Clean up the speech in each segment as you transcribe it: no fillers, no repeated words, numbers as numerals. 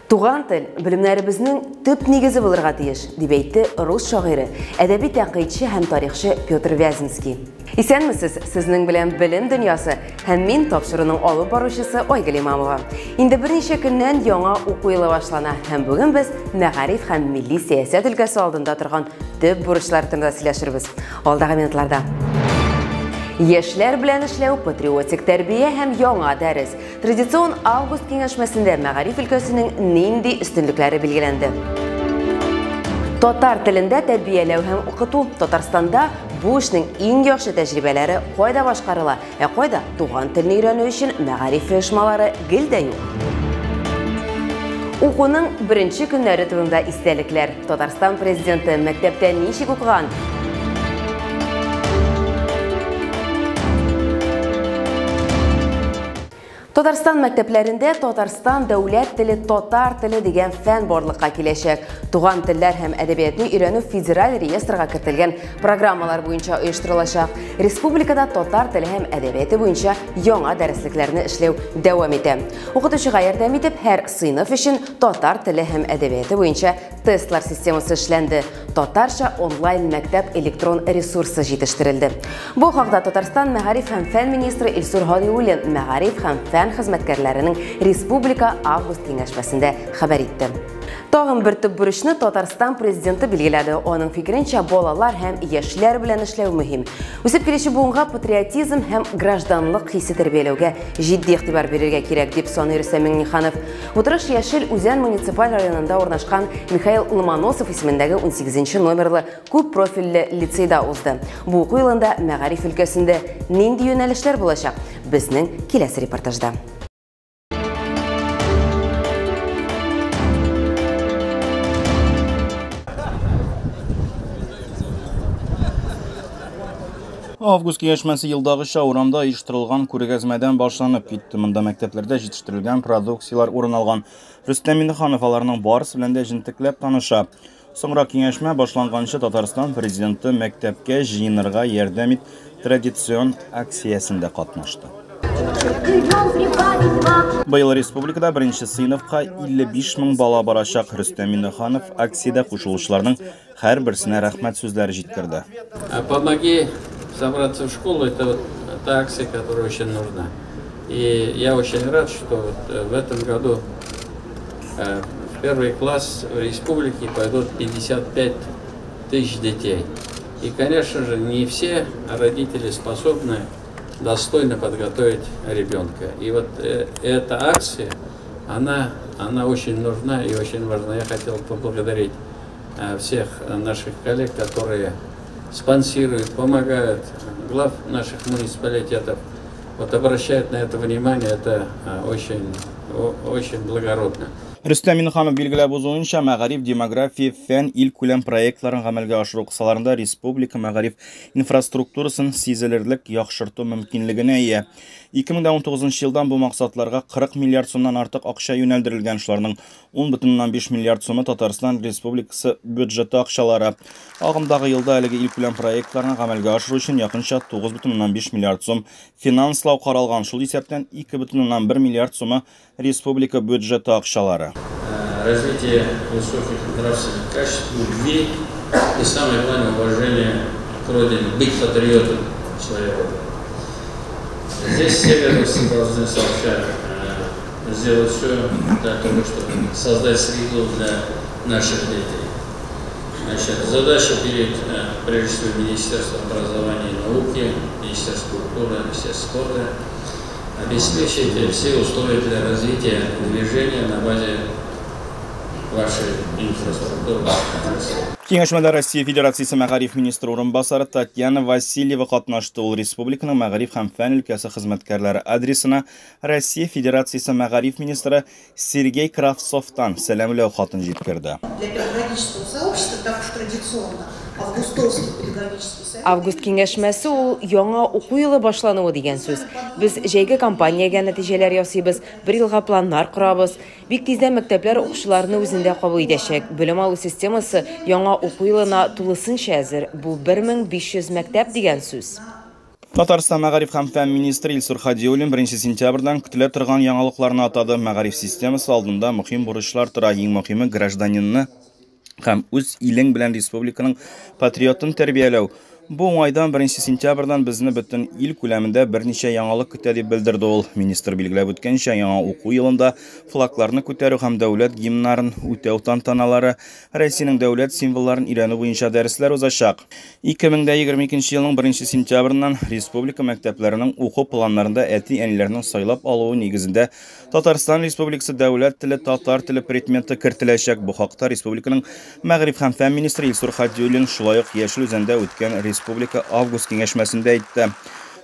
Туган тел билимләребезнең төп нигезе булырга тиеш, дип әйтте рус шагыйре, әдәби тәнкыйтьче һәм тарихчы Петр Вяземский. Исәнмесез, сезнең белән билим дөньясы һәм мин тапшыруның алып баручысы Айгөл Имамова. Инде берничә көннән яңа уку елы башлана һәм бүген без мәгариф һәм милли сәясәт өлкәсе алдында торган төп бурычлар турында сөйләшербез. Алдагы минутларда. Яшьләр белән эшләү, патриотик тәрбия һәм яңа дәрес. Традицион август киңәшмәсендә мәгариф өлкәсенең нинди өстенлекләре билгеләнде? Татар телендә тәрбияләү һәм укыту. Татарстанда бу эшнең иң яхшы тәҗрибәләре кайда башкарыла, кайда туган телне өйрәнү өчен мәгариф оешмалары гел дә юк. Укуның беренче көннәре турында истәлекләр. Татарстан президенты мәктәптә ничек укыган? Татарстан мәктәпләрендә Татарстан дәүләт теле, татар теле дигән фән барлыкка киләчәк. Туган телләр һәм әдәбиятны өйрәнү федераль реестрга кертелгән программалар буенча оештырылачак. Республикада татар теле һәм әдәбияты буенча яңа дәреслекләрне эшләү дәвам итә. Укытучыга ярдәм итеп, һәр сыйныф өчен татар теле һәм әдәбияты буенча тестлар системасы эшләнде. Татарча онлайн мәктәп электрон ресурсы җитештерелде. Бу хакта Татарстан мәгариф һәм фән министры Илсур Галиуллин мәгариф һәм фән хезмәткәрләренең республика август киңәшмәсендә хәбәр итте. Тагын бер төп бурычны Татарстан президенты билгеләде. Аның фикеренчә, балалар һәм яшьләр белән эшләү мөһим. Үсеп килүче буынга патриотизм һәм гражданлык хисе тәрбияләүгә җитди игътибар бирергә кирәк, дип саный Рөстәм Миңнеханов. Утырыш Яшел Үзән муниципаль районында урнашкан Михаил Ломоносов исемендәге 18 номерлы күп профильле лицейда узды. Бу уку елында мәгариф өлкәсендә нинди юнәлешләр булачак? Безнең киләсе репортажда. Август киңәшмәсе елдагыча урамда оештырылган күргәзмәдән башланып китте. Монда мәктәпләрдә җитештерелгән продукциялар урын алган. Рөстәм Миңнеханов аларның барысы белән дә җентекләп таныша. Соңра киңәшмә башланганчы Татарстан президенты мәктәпкә җыенырга ярдәм ит традицион акциясендә катнашты. Быел республикада беренче сыйныфка 55 000 бала барачак. Рөстәм Миңнеханов акциядә кушылучыларның һәрберсенә рәхмәт сүзләре җиткерде. Помоги собраться в школу, это вот та акция, которая очень нужна. И я очень рад, что вот в этом году в первый класс в республике пойдут 55 000 детей. И, конечно же, не все родители способны достойно подготовить ребенка. И вот эта акция, она очень нужна и очень важна. Я хотел поблагодарить всех наших коллег, которые спонсируют, помогают, глав наших муниципалитетов, вот обращают на это внимание, это очень благородно. Рөстәм Миңнеханов билгеләп узуынча, мәгариф, демография, фән, ил күләм проектларын гамәлгә ашыру кысаларында республика мәгариф инфраструктурасын сизелерлек яхшырту мөмкинлегенә ия. 2019 елдан бу максатларга 40 миллиард сумнан артык акча юнәлдерелгән, шуларның 10,5 миллиард сумы Татарстан Республикасы бюджеты акчалары. Агымдагы елда әлеге ил күләм проектларын гамәлгә ашыру өчен якынча 9,5 миллиард сум финанслау каралган. Шул исәптән 2,1 миллиард сумы республика бюджеты акчалары. Развитие высоких нравственных качеств, любви и, самое главное, уважение к родине, быть патриотом своей родины. Здесь все ведомства должны сообща сделать все для того, чтобы создать среду для наших детей. Значит, задача прежде всего Министерства образования и науки, Министерства культуры, Министерства спорта обеспечить все условия для развития движения на базе вашей инфраструктуры. Киңәшмәдә Россия Федерациясе мәгариф министры урынбасары Татьяна Васильева катнашты. Ул республиканың мәгариф һәм фән өлкәсе хезмәткәрләре адресына Россия Федерациясе мәгариф министры Сергей Кравцовтан сәламләү хатын җиткерде. Для педагогического сообщества, так уж традиционно, августовский педагогический совет. Август киңәшмәсе ул яңа уку елы башлануы дигән сүз. Без җәйге кампаниягә нәтиҗәләр ясыйбыз, бер елга планнар корабыз. Бик тиздән мәктәпләр укучыларны үзендә кабул итәчәк. Белем алу системасы яңа уку елына тулысынча әзер. Бу 1500 мәктәп дигән сүз. Татарстан мәгариф һәм фән министры Илсур Хадиуллин 1 сентябрьдән көтелә торган яңалыкларны атады. Мәгариф системасы алдында мөһим бурычлар тора. Иң мөһиме гражданинны һәм үз илең белән республиканың патриотын тәрбияләү. Бу уңайдан 1 сентябрьдән безне бөтен ил күләмендә берничә яңалык көтә дип белдерде ул. Министр билгеләп үткәнчә, яңа уку елында флагларны күтәрү һәм дәүләт гимннарын үтәү тантаналары, Россиянең дәүләт символларын өйрәнү буенча дәресләр узачак. 2022 елның 1 сентябрьннән республика мәктәпләренең уку планнарында әти-әниләрнең сайлап алуы нигезендә Татарстан Республикасы дәүләт теле татар теле предметы кертеләчәк. Бу хакта республиканың мәгариф һәм фән министры Илсур Хадиуллин шулай ук Яшел Үзәндә үткән Республика август киңәшмәсендә әйтте.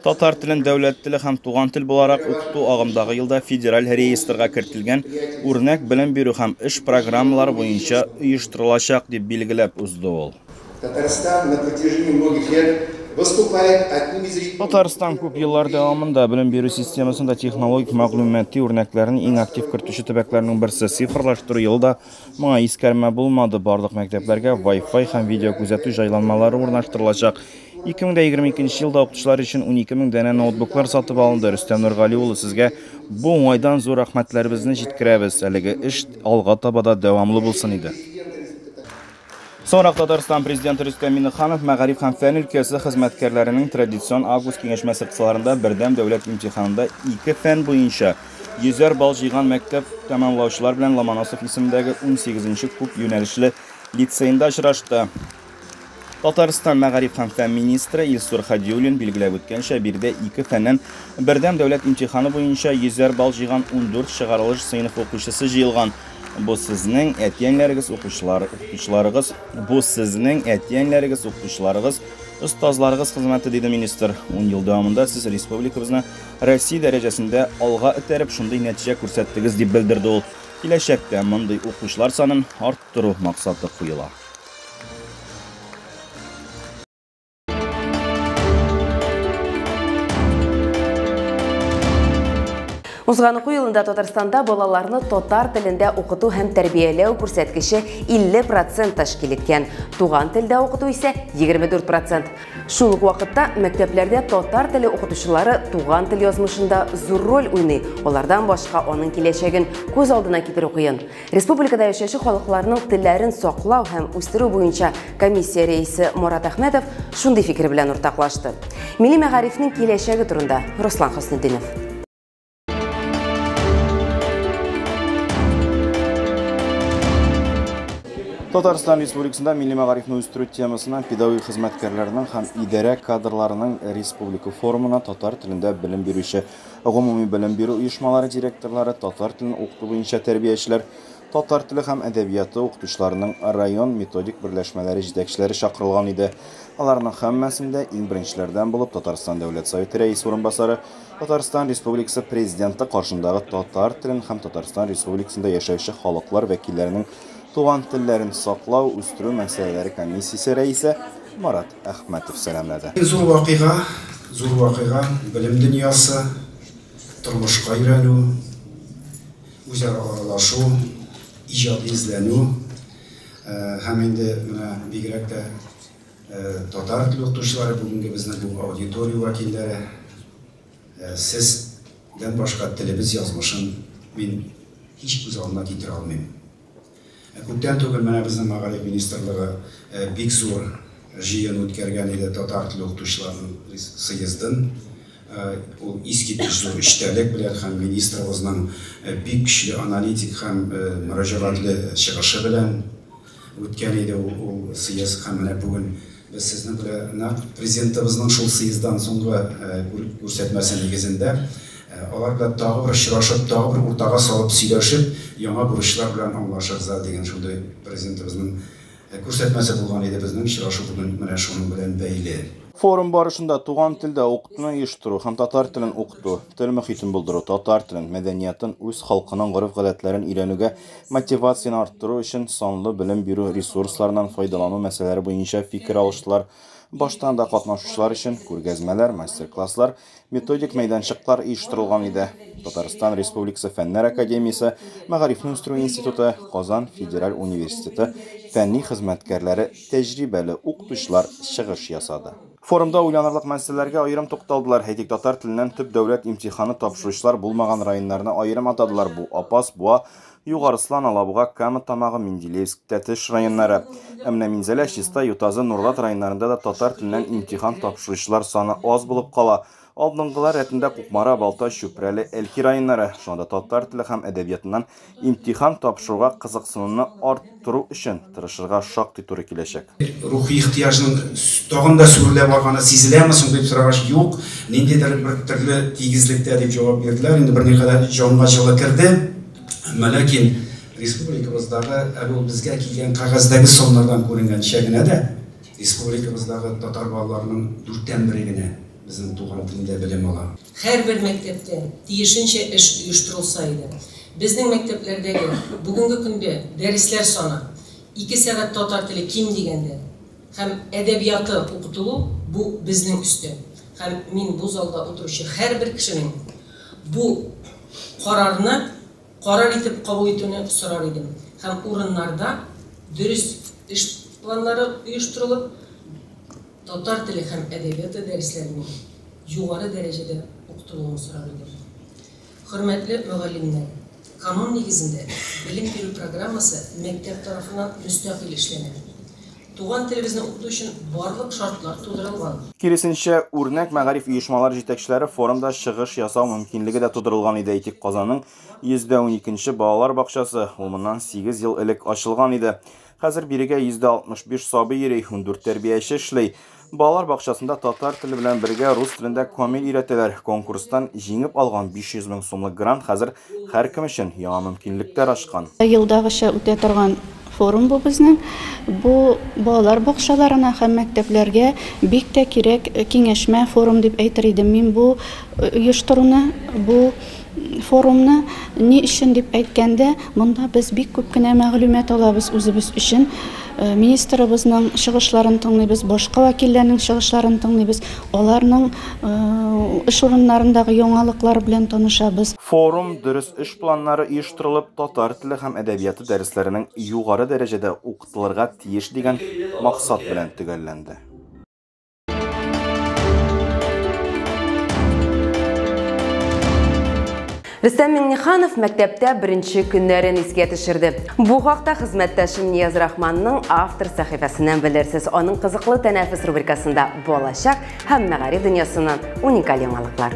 Татар телен дәүләт теле һәм туган тел буларак укыту агымдагы елда федераль реестрга кертелгән үрнәк белем бирү һәм эш программалары буенча оештырылачак дип билгеләп узды ул. Татарстан на протяжении многих лет выступает одним из... Татарстан күп еллар дәвамында белем бирү системасында технологик мәгълүмати үрнәкләрне иң актив кертүче төбәкләрнең берсе. Цифрлаштыру елда моңа искәрмә булмады. Барлык мәктәпләргә Wi-Fi һәм видео күзәтү җайланмалары урнаштырылачак. 2022 елда укытучылар өчен 12 000 дәнә ноутбуклар сатып алынды. Рөстәм Нургали улы, сезгә бу уңайдан зур рәхмәтләребезне җиткерәбез. Әлеге эш алга таба да дәвамлы булсын иде. Соңрак Татарстан президенты Рөстәм Миңнеханов мәгариф һәм фән өлкәсе хезмәткәрләренең традицион август киңәшмәсе кысаларында бердәм дәүләт имтиханында 2 фән буенча 100 балл җыйган мәктәп тәмамлаучылар белән Ломоносов исемендәге 18-нче күп юнәлешле лицейында очрашты. Татарстан мәгариф һәм фән министры Илсур Хадиуллин билгеләп үткәнчә, бирдә 2 фәннән бердәм дәүләт имтиханы буенча 100 балл җыйган 14 чыгарылыш сыйныф укучысы җыелган. Бу сезнең әти-әниләрегез, укучыларыгыз, остазларыгыз хезмәте, диде министр. 10 ел дәвамында сез республикабызны Россия дәрәҗәсендә алга этәреп шундый нәтиҗә күрсәттегез дип белдерде ул. Киләчәктә мондый укучылар санын арттыру максаты куела. Узган уку елында Татарстанда балаларны татар телендә укыту һәм тәрбияләү күрсәткече 50% тәшкил иткән. Туган телдә укыту исә 24%. Шул ук вакытта мәктәпләрдә татар теле укытучылары туган тел язмышында зур роль уйный. Алардан башка аның киләчәген күз алдына китерү кыен. Республикада яшәүче халыкларның телләрен саклау һәм үстерү буенча комиссия рәисе Мурат Әхмәтов шундый фикер белән уртаклашты. Милли мәгарифнең киләчәге турында Руслан Хөснетдинов. Татарстан Республикасында милли мәгарифне үстерү темасына педагогик хезмәткәрләрнең һәм идарә кадрларының республика форумына татар телендә белем бирүче гомуми белем бирү оешмалары директорлары, татар телен укыту буенча тәрбиячеләр, татар теле һәм әдәбияты укытучыларының район методик берләшмәләре җитәкчеләре чакырылган иде. Аларның һәммәсендә иң беренчеләрдән булып Татарстан Дәүләт Советы рәисе урынбасары, Татарстан Республикасы президенты каршындагы татар телен һәм Татарстан Республикасында яшәүче халыклар вәкилләренең туган телләрен саклау, үстерү мәсьәләләре комиссиясе рәисе Мурат Әхмәтов сәламлады. Зур вакыйга, белем дөньясы, тормышка өйрәнү, үзара аралашу, иҗади эзләнү һәм инде менә бигрәк тә татар теле укытучылары бүгенге безнең бу аудитория вәкилләре сездән башка телебез язмышын мин һич күз алдына китерә алмыйм. Күптән түгел менә безнең мәгариф министрлыгы бик зур җыен үткәргән иде татар теле укытучыларының съездын. Ул искиткеч зур эчтәлек белән һәм министрыбызның бик көчле аналитик һәм мөрәҗәгатьле чыгышы белән үткән иде ул съезд. Һәм менә бүген без сезнең белән президентыбызның шул съезддан соңгы күрсәтмәсе нигезендә алар белән тагы бер очрашып, тагы бер уртага салып сөйләшеп, яңа бурычлар белән аңлашырга дигән шундый президентыбызның күрсәтмәсе булган иде. Безнең очрашу бүген менә шуның белән бәйле. Форум барышында туган телдә укытуны оештыру һәм татар телен укыту, тел мөхитен булдыру, татар телен, мәдәниятын, үз халкының гореф-гадәтләрен өйрәнүгә мотивацияны арттыру өчен санлы белем бирү ресурсларыннан файдалану мәсьәләләре буенча фикер алыштылар. Баштан да катнашучылар өчен күргәзмәләр, мастер-класслар, методик мәйданчыклар оештырылган иде. Татарстан Республикасы Фәннәр академиясе, Мәгарифне үстерү институты, Казан Федераль университеты фәнни хезмәткәрләре, тәҗрибәле укытучылар чыгыш ясады. Форумда уйланырлык мәсьәләләргә аерым тукталдылар. Әйтик, татар теленнән төп дәүләт имтиханы тапшыручылар булмаган районнарны аерым атадылар. Бу Апас, Буа, Югарыслан, Алабуга, Кама тамагы, Менделеевск, Тәтеш районнары. Әмма Минзәлә, Чиста, Ютазы, Нурлат районнарында да татар теленнән имтихан тапшыручылар саны аз булып кала. Алдынгылар рәтендә Кукмара, Балта, Чүпрәле, Әлки районнары. Шунда татар теле һәм әдәбиятыннан имтихан тапшыруга кызыксынуны арттыру өчен тырышырга шактый туры киләчәк. Рухи ихтияҗның тагын да сүрелә барганы сизеләме соң дип сорагаш, юк, ниндидер бер төрле тигезлектә дип җавап бирделәр. Инде берникадәр җанга җылы керде. Ләкин республикабыздагы ул безгә килгән кәгазьдәге соннардан күренгәнчә генә дә республикабыздагы татар балаларының 4/1 генә безнең туган телендә белем ала. Һәрбер мәктәптә тиешенчә эш оештырылса иде. Безнең мәктәпләрдәге бүгенге көндә дәресләр саны 2 сәгать татар теле ким дигәндә һәм әдәбияты укытылу бу безнең өстә. Һәм мин бу залда утыручы һәрбер кешенең бу карарны карар итеп кабул итүне сорар идем. Һәм урыннарда дөрес эш планнары оештырылып, татар теле һәм әдәбияты дәресләренең югары дәрәҗәдә укытылуын сорар идем. Хөрмәтле мөгаллимнәр, канун нигезендә белем бирү программасы мәктәп тарафыннан мөстәкыйль эшләнә. Туган телебезне укыту өчен барлык шартлар тудырылган. Киресенчә, үрнәк мәгариф оешмалар җитәкчеләре форумда чыгыш ясау мөмкинлеге дә тудырылган иде. Әйтик, Казанның 112-нче балалар бакчасы моннан 8 ел элек ачылган иде. Хәзер бирегә 165 сабый йөри, 14 тәрбияче эшләй. Балалар бакчасында татар теле белән бергә рус телендә камил өйрәтәләр. Конкурстан җиңеп алган 500 мең сумлык грант хәзер һәркем өчен яңа мөмкинлекләр ачкан. Елдагыча үтә торган форум бу безнең. Бу балалар бакчаларына һәм мәктәпләргә бик тә кирәк киңәшмә форум дип әйтер идем. Мин бу оештыруны, бу форумны ни өчен дип әйткәндә, монда без бик күп кенә мәгълүмат алабыз үзебез өчен. Министрыбызның чыгышларын тыңлыйбыз, башка вәкилләрнең чыгышларын тыңлыйбыз, аларның эш урыннарындагы яңалыклар белән танышабыз. Форум дөрес эш планнары оештырылып, татар теле һәм әдәбияты дәресләренең югары дәрәҗәдә укытылырга тиеш дигән максат белән төгәлләнде. Рөстәм Миңнеханов мәктәптә беренче көннәрен искә төшерде. Бу хакта хезмәттәшем Нияз Рахманның автор сәхифәсеннән белерсез. Аның кызыклы тәнәфес рубрикасында балачак һәм мәгариф дөньясыннан уникаль яңалыклар.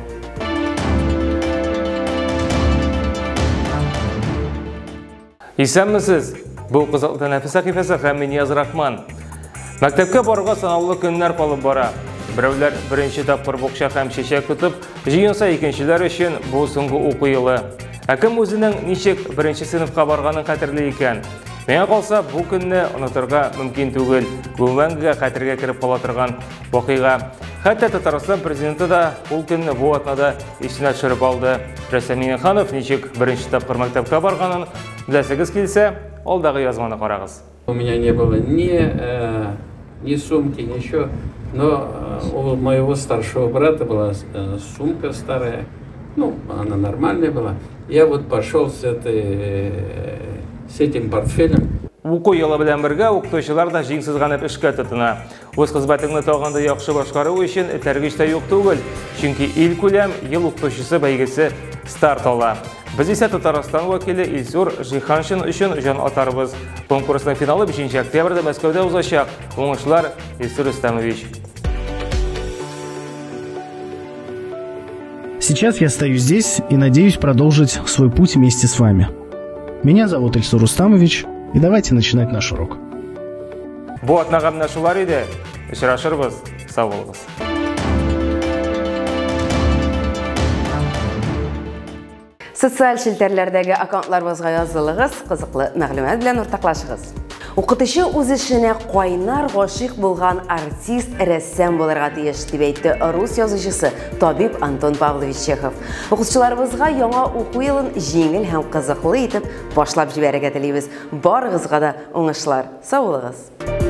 Исәнмесез? Бу кызыклы тәнәфес сәхифәсе һәм Нияз Рахман. Мәктәпкә барырга санаулы көннәр калып бара. Берәүләр беренче тапкыр букча һәм чәчәк тотып, җыенса икенчеләр өчен бу соңгы уку елы. Кем үзенең ничек беренче сыйныфка барганын хәтерли икән? Миңа калса, бу көнне онытырга мөмкин түгел. Бу мәңгегә хәтергә кереп кала торган вакыйга. Хәтта Татарстан президенты да ул көнне бу атнада исенә төшереп алды. Рөстәм Миңнеханов ничек беренче тапкыр мәктәпкә барганын беләсегез килсә, алдагы язманы карагыз. У меня не было ни сумки, ничего. Но у моего старшего брата была сумка старая, ну, она нормальная была. Я вот пошел с этим портфелем. Уку елы белән бергә укытучылар да җиңсезләнеп эшкә тотына. Үз хезмәтеңне тагын да яхшы башкару өчен этәргеч тә юк түгел. Чөнки ил күләм ел укытучысы бәйгесе старт ала. Без исә Татарстан вәкиле Илсур Жиханшин өчен җан атарбыз. Конкурсның финалы 5 октябрьдә Мәскәүдә узачак. Уңышлар, Илсур Рустамович. Сейчас я стою здесь и надеюсь продолжить свой путь вместе с вами. Меня зовут Илсур Рустамович, и давайте начинать наш урок. Бу атнага менә шулар иде. Очрашырбыз. Сау булыгыз. Социаль челтәрләрдәге аккаунтларыбызга язылыгыз, кызыклы мәгълүмат белән уртаклашыгыз. Укытучы үз эшенә кайнар гашыйк булган артист, рәссам булырга тиеш дип әйтте рус язучысы табиб Антон Павлович Чехов. Укытучыларыбызга яңа уку елын җиңел һәм кызыклы итеп башлап җибәрергә телибез. Барыгызга да уңышлар. Сау булыгыз.